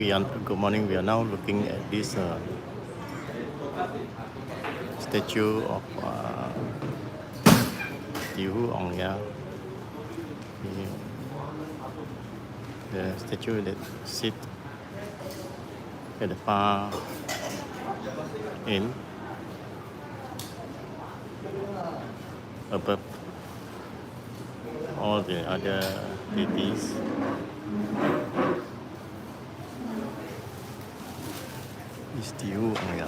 Good morning. We are now looking at this statue of Ongya, the statue that sits at the far end above all the other deities. Is Ongya.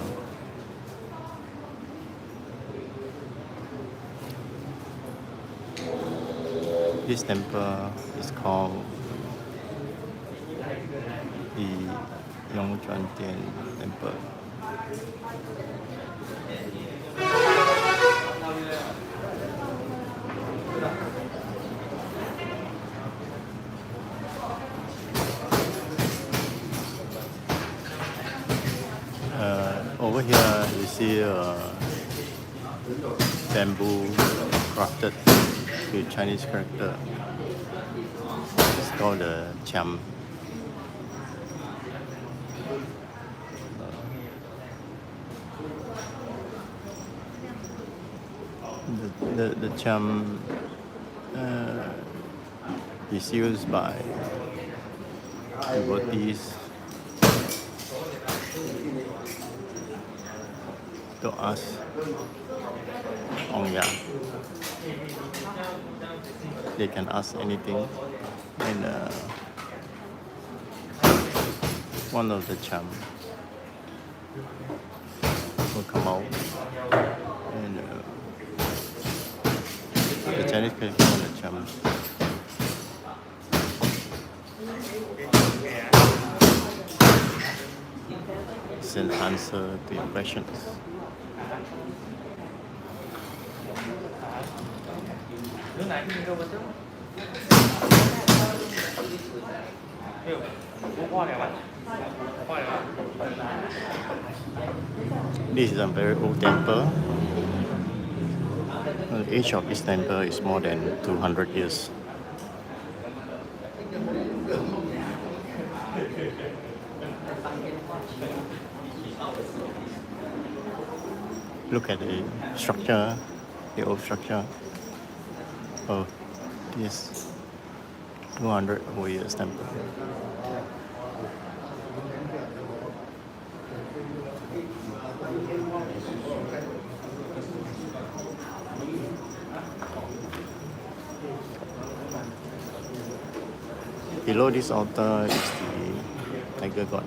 This temple is called the Yong Chuan Tian temple. Over here you see bamboo crafted with Chinese character. It's called the cham. The cham is used by devotees to ask Ongya. They can ask anything, and one of the cham will come out, and the Chinese character on the cham is an answer to your questions. This is a very old temple. The age of this temple is more than 200 years. Look at the structure, the old structure of this 200 over years temple. Below this altar is the tiger god.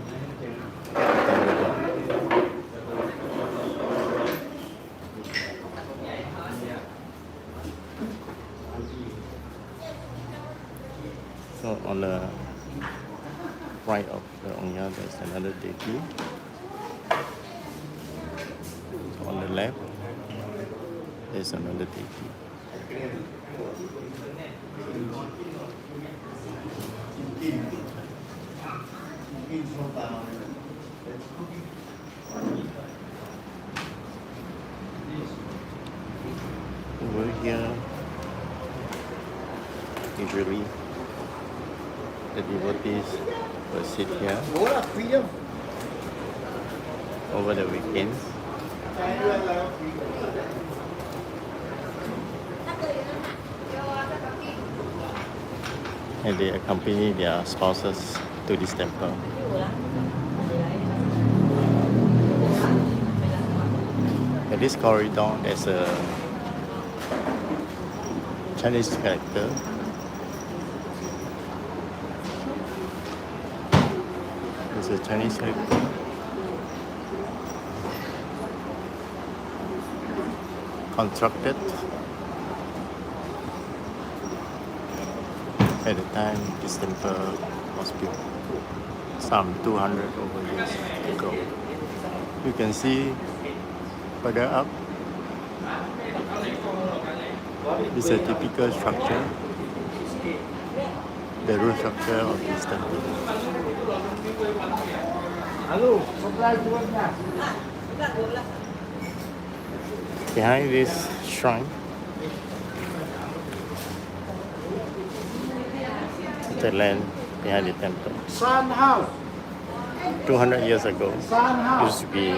So on the right of the Ongya, there's another deity. So on the left, there's another deity. Over here, usually the devotees will sit here over the weekends. And they accompany their spouses to this temple. At this corridor, there's a Chinese character. There's a Chinese character. Constructed at the time this temple was built, some 200 over years ago. You can see further up, it's a typical structure, the roof structure of this temple. Behind this shrine, the land behind the temple. Sun house. 200 years ago, used to be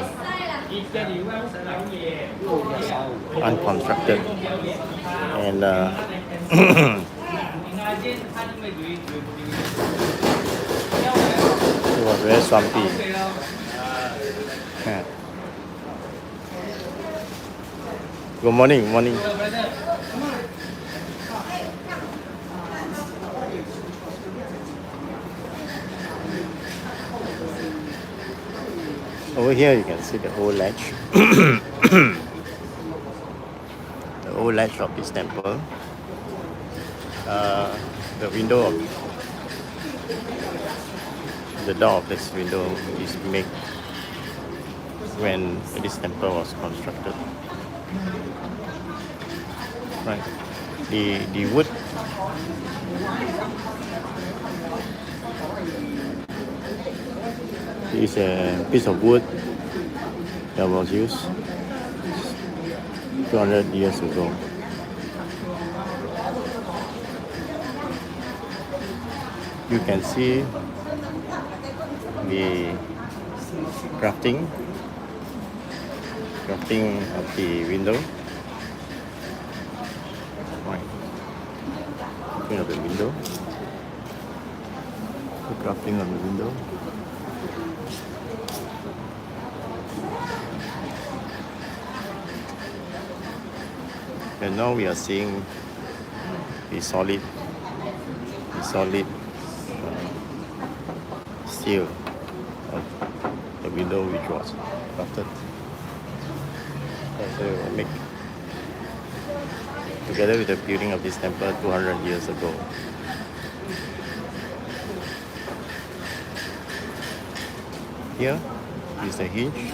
unconstructed, and it was very swampy. Yeah. Good morning, morning. Over here you can see the old ledge. The old ledge of this temple. The window of the door of this window is made when this temple was constructed. Right. The wood is a piece of wood that was used 200 years ago. You can see the crafting of the window. Right. Of the window. The crafting of the window. And now we are seeing the solid steel of the window which was crafted. So make together with the building of this temple 200 years ago. Here is the hinge.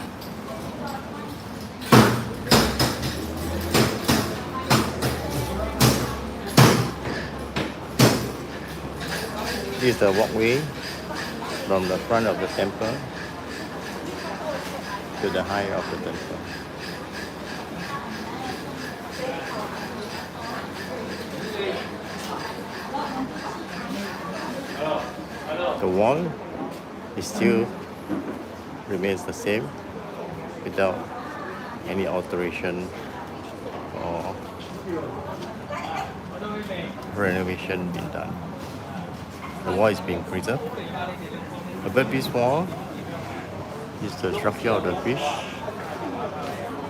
This is the walkway from the front of the temple to the height of the temple. The wall is still remains the same without any alteration or renovation being done. The wall is being preserved. Above this wall is the structure of the fish.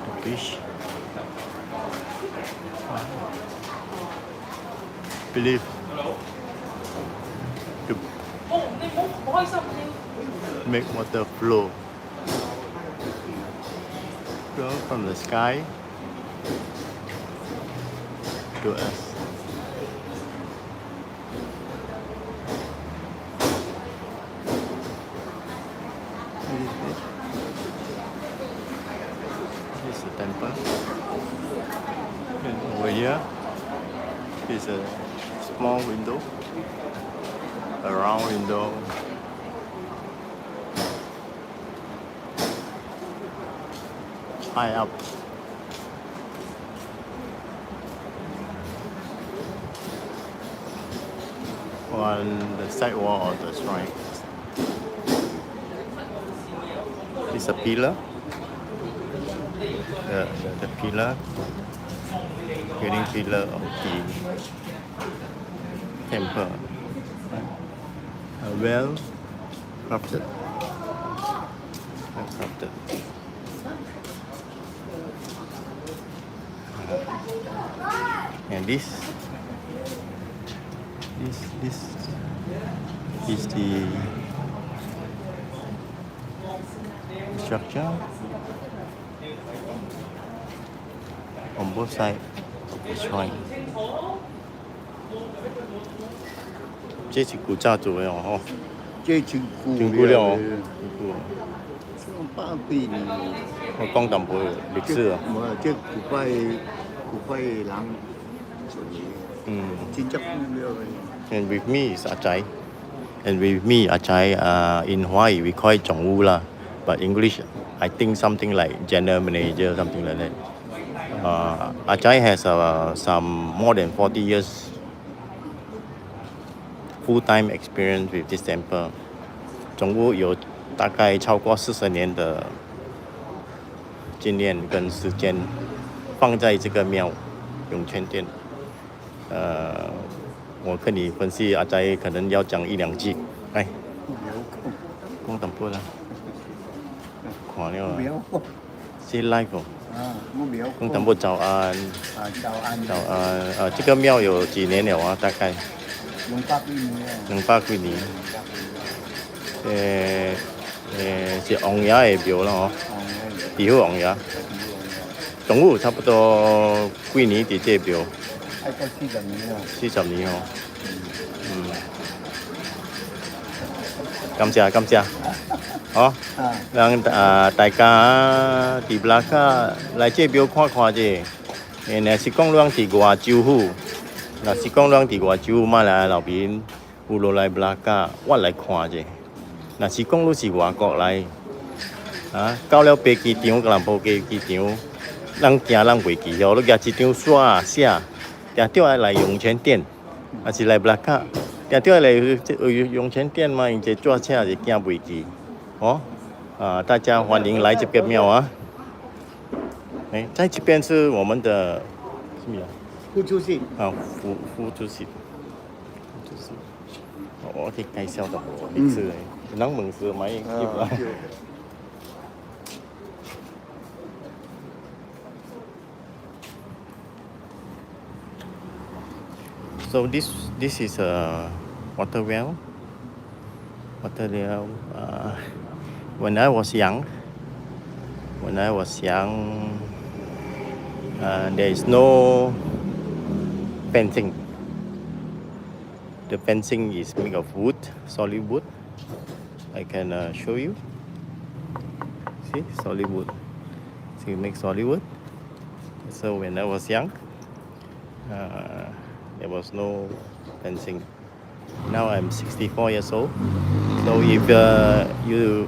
The fish. Believe to make water flow from the sky to us. This is the temple. And over here is a small window, a round window. High up. On the side wall of the shrine is a pillar. The pillar, heading pillar of the temple. Well crafted. And this is the structure on both sides of the shrine. 这是古早做的哦，这真真久了哦。100几年。我讲淡薄历史啊。唔係，即係古怪人做嘅。真正久了嘅。And with me is Ajay. And with me, Ajay, in Hawaii we call it Chongwu lah. But English, I think something like general manager, something like that. Ajay has some more than 40 years full-time experience with this temple. Chongwu 有大概超过40年的经验跟时间放在这个庙涌泉殿。我跟你分析，阿仔可能要讲1-2句。来，讲淡薄啦，看了啊，是 live 哦。讲淡薄早安。早安。这个庙有几年了啊？大概200几年。是王爷的庙啦吼，地府王爷。总共差不多几年伫这庙？40年哦。感謝。好，讓大家伫Melaka來這廟看看者。若是講咱伫外州府，若是講咱伫外州馬來老邊有落來Melaka，我來看者。若是講你是外國來，到了飛機場，個人無飛機場，咱驚咱袂記哦。你舉一張紙寫，定定來湧泉殿，還是來Melaka，定定來湧泉殿嘛，用這紙寫就驚袂記。哦，大家歡迎來這個廟啊！在這邊是我們的什麼？副主席。副主席。我可以介紹到歷史嘅，能問是咪？So this is a water well. When I was young, there is no fencing. The fencing is made of wood, solid wood. I can show you. See, solid wood. So you make solid wood. So when I was young, there was no fencing. Now I'm 64 years old. So if you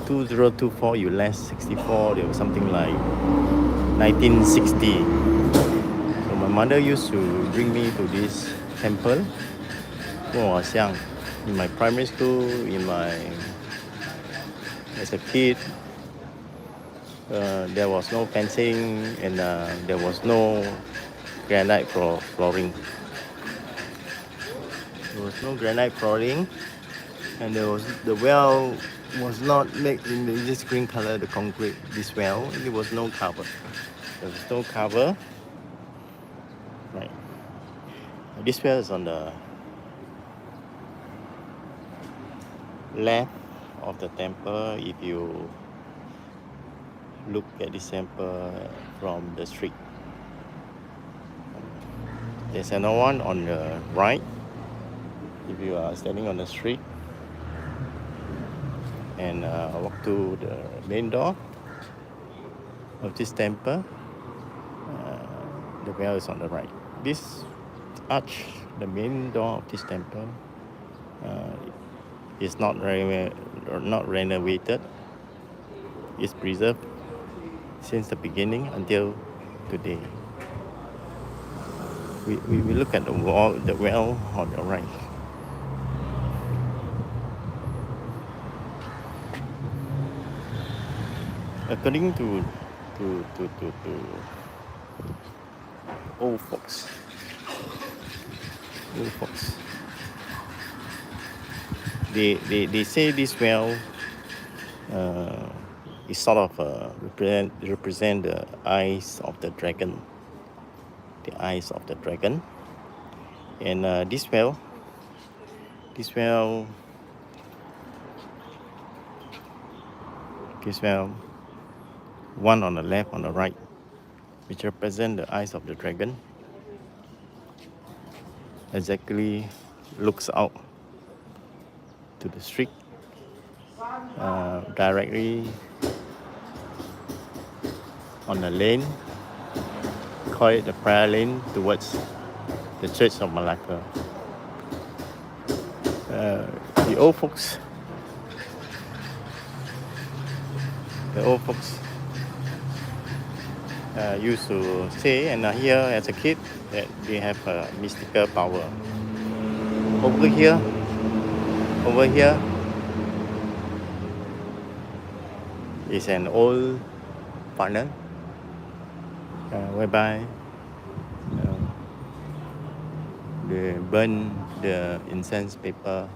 2024, you less 64, there was something like 1960. So my mother used to bring me to this temple when I was young. In my primary school, as a kid, there was no fencing and there was no granite flooring. There was no granite flooring, and the well was not made in this green color, the concrete. This well, there was no cover. There was no cover. Right. This well is on the left of the temple. If you look at this temple from the street, there's another one on the right. If you are standing on the street and walk to the main door of this temple, the well is on the right. This arch, the main door of this temple, is not renovated. It's preserved since the beginning until today. We look at the well on the right. According to old folks, they say this well is sort of represent the eyes of the dragon. The eyes of the dragon, and this well, one on the left, on the right, which represent the eyes of the dragon, exactly looks out to the street, directly on the lane, call it the prayer lane towards the Church of Melaka. The old folks used to say, and I hear as a kid, that they have a mystical power. Over here, is an old partner whereby they burn the incense paper.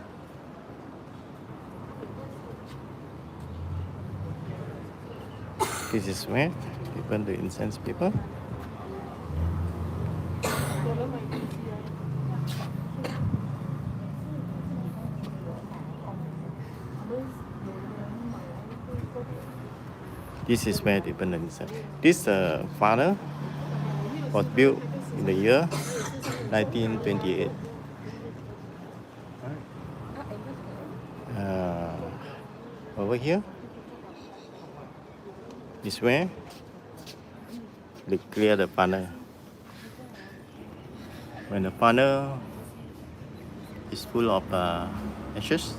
This is where they burn the incense paper. This is where they burn the incense. This funnel was built in the year 1928. Over here is where they clear the funnel. When the funnel is full of ashes,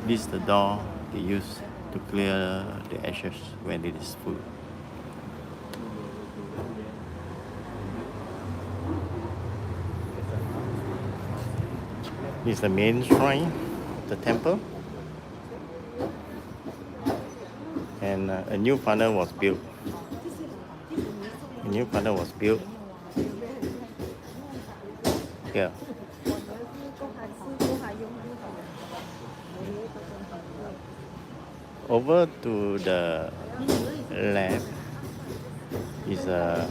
this is the door they use to clear the ashes when it is full. This is the main shrine of the temple, and a new funnel was built. A new funnel was built here. Over to the left is a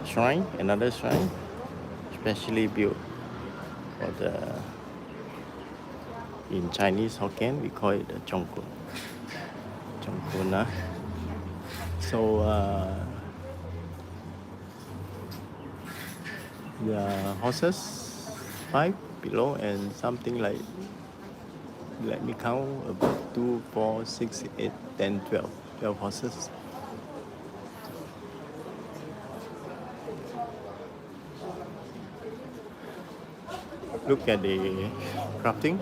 shrine, another shrine, specially built for the, in Chinese Hokkien we call it the Chongkun. Chongkun. So the horses 5 below and something like, let me count, about 2, 4, 6, 8, 10, 12 horses. Look at the crafting.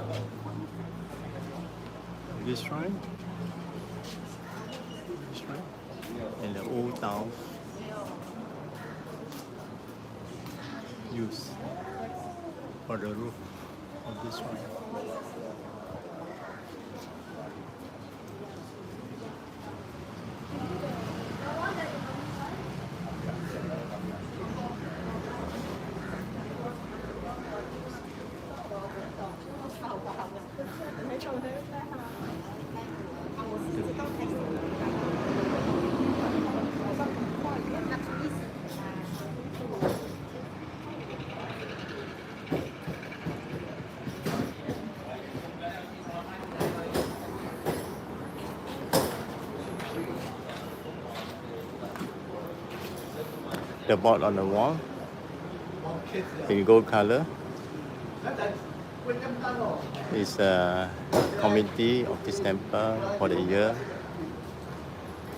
This shrine. And the old town used for the roof of this shrine. The board on the wall in gold color is a committee of this temple for the year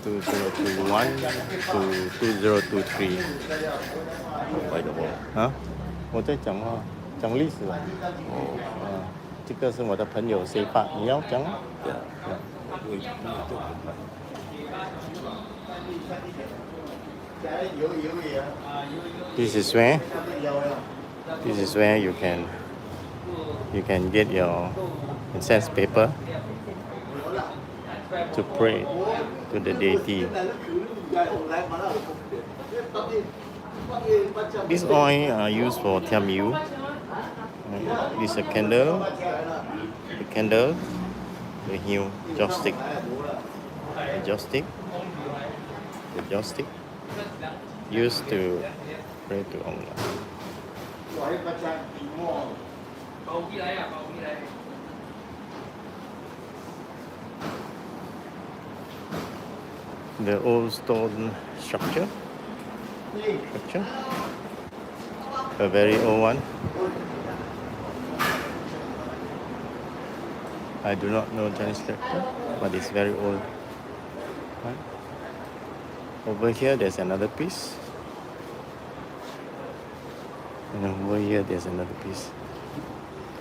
2021 to 2023. 啊，我在讲话，讲历史了。这个是我的朋友谁爸，你要讲吗？ This is where you can get your incense paper to pray to the deity. This oil are used for Tian. This is a candle, the hue, joystick, used to pray to Allah. The old stone structure, a very old one. I do not know Chinese character, but it's very old. Right? Over here there's another piece. And over here there's another piece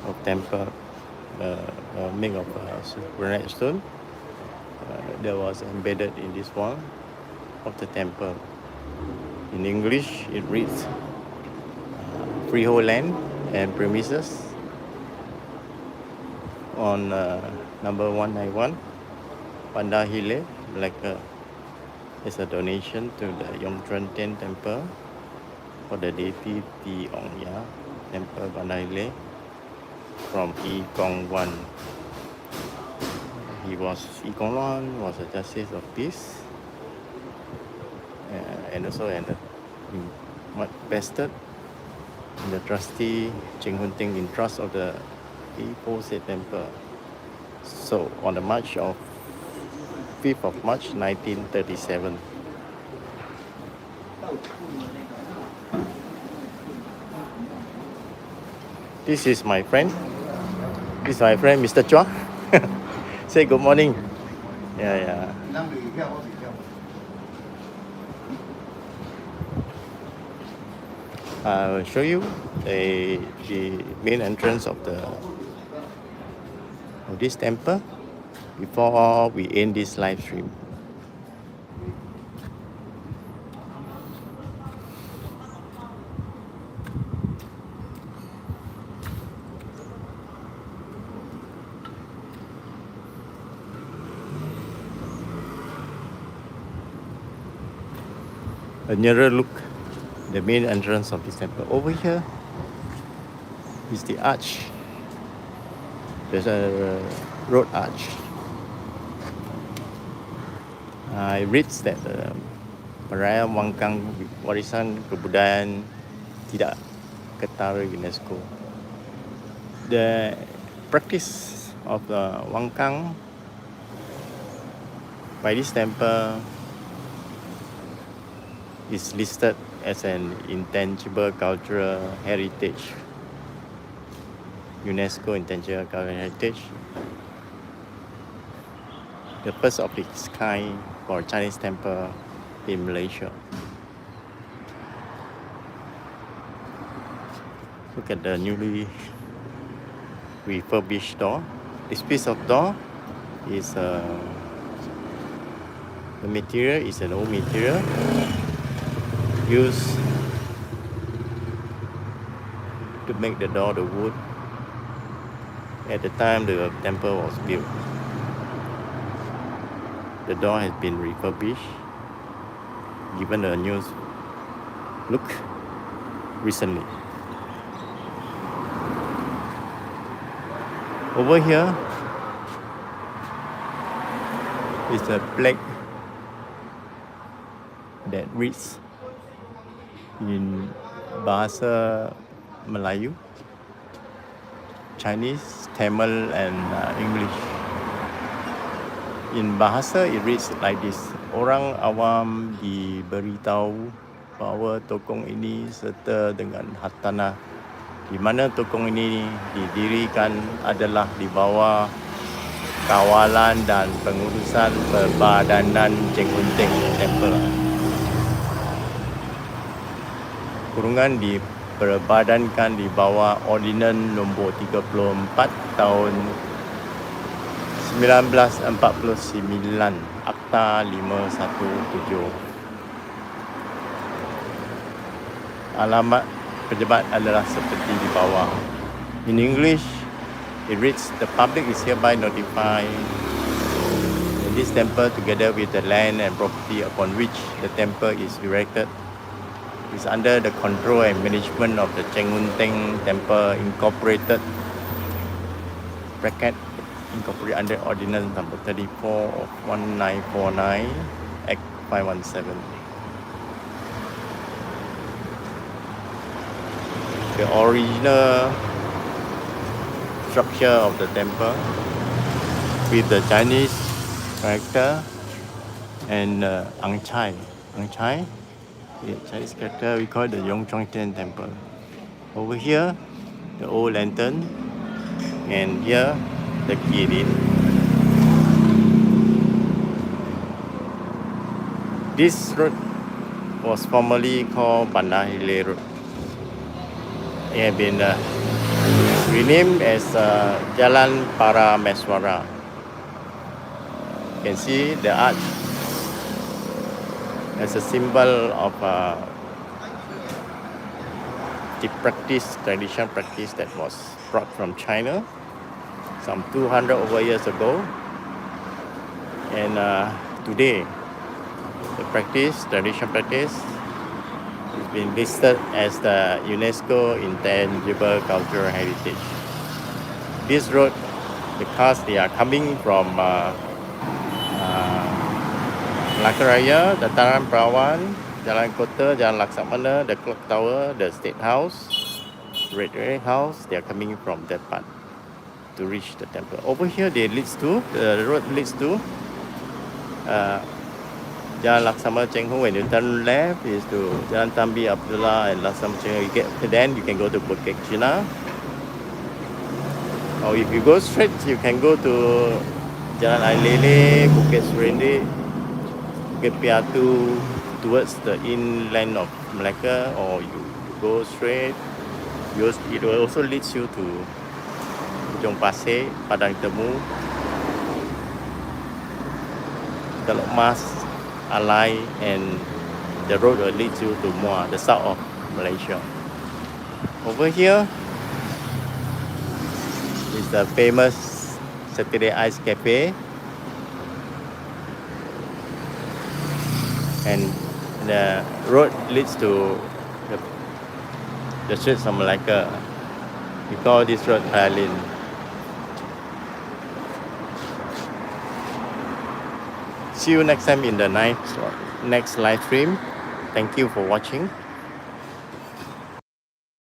of temple made of granite stone that was embedded in this wall of the temple. In English it reads freehold land and premises on number 191 Bandar Hilir, Melaka, is a donation to the Yong Tian temple for the deity Tian temple Bandar Hilir from Yi Kong Wan. Yi Kong Wan was a justice of peace and also vested in the trustee Cheng Hun Ting in trust of the Yi Po Se temple. So on the March of 5th of March 1937. This is my friend. This is my friend, Mr. Chua. Say good morning. Yeah. I will show you the main entrance of this temple before we end this live stream. A nearer look, the main entrance of this temple. Over here is the arch. There's a road arch. I read that perayaan Wangkang warisan kebudayaan tidak ketara UNESCO. The practice of the Wangkang by this temple is listed as an intangible cultural heritage, UNESCO intangible cultural heritage, the first of its kind for Chinese temple in Malaysia. Look at the newly refurbished door. This piece of door is the material is an old material used to make the door, the wood, at the time the temple was built. The door has been refurbished, given a new look recently. Over here is a plaque that reads in bahasa Melayu, Chinese, Tamil and English. In bahasa it reads like this: orang awam diberitahu bahawa tokong ini serta dengan hartanah di mana tokong ini didirikan adalah di bawah kawalan dan pengurusan perbadanan Cheng Hun Ting Temple. Kurungan diperbadankan di bawah Ordinan nombor 34 tahun 1949, Akta 517. Alamat pejabat adalah seperti di bawah. In English, it reads, the public is hereby notified that this temple, together with the land and property upon which the temple is erected, is under the control and management of the Cheng Hun Ting Temple Incorporated, incorporated under Ordinance number 34 of 1949, Act 517. The original structure of the temple with the Chinese character and Ang Chai, the Chinese character, we call it the Yong Tian Temple. Over here, the old lantern, and here, the kirin. This road was formerly called Bandar Hilir Road. It had been renamed as Jalan Para Meswara. You can see the arch as a symbol of the traditional practice that was brought from China some 200 over years ago And today, the traditional practice, has been listed as the UNESCO Intangible Cultural Heritage. This road, because they are coming from Melaka Raya, Dataran Perawan, Jalan Kota, Jalan Laksamana, the Clock Tower, the State House, Red House, they are coming from that part to reach the temple. Over here, the road leads to Jalan Laksamana Cheng Ho. When you turn left, is to Jalan Tambi Abdullah and Laksamana Cheng Ho. Then you can go to Bukit Cina. Or if you go straight, you can go to Jalan Ailele, Bukit Serende, Bukit Piatu, towards the inland of Melaka, or you go straight. It will also leads you to Ujung Pasir, Padang Temu, Teluk Mas, Alai, and the road will lead you to Muar, the south of Malaysia. Over here is the famous Saturday Ice Cafe, and the road leads to the streets of Malacca. We call this road Palin. See you next time in the next live stream. Thank you for watching.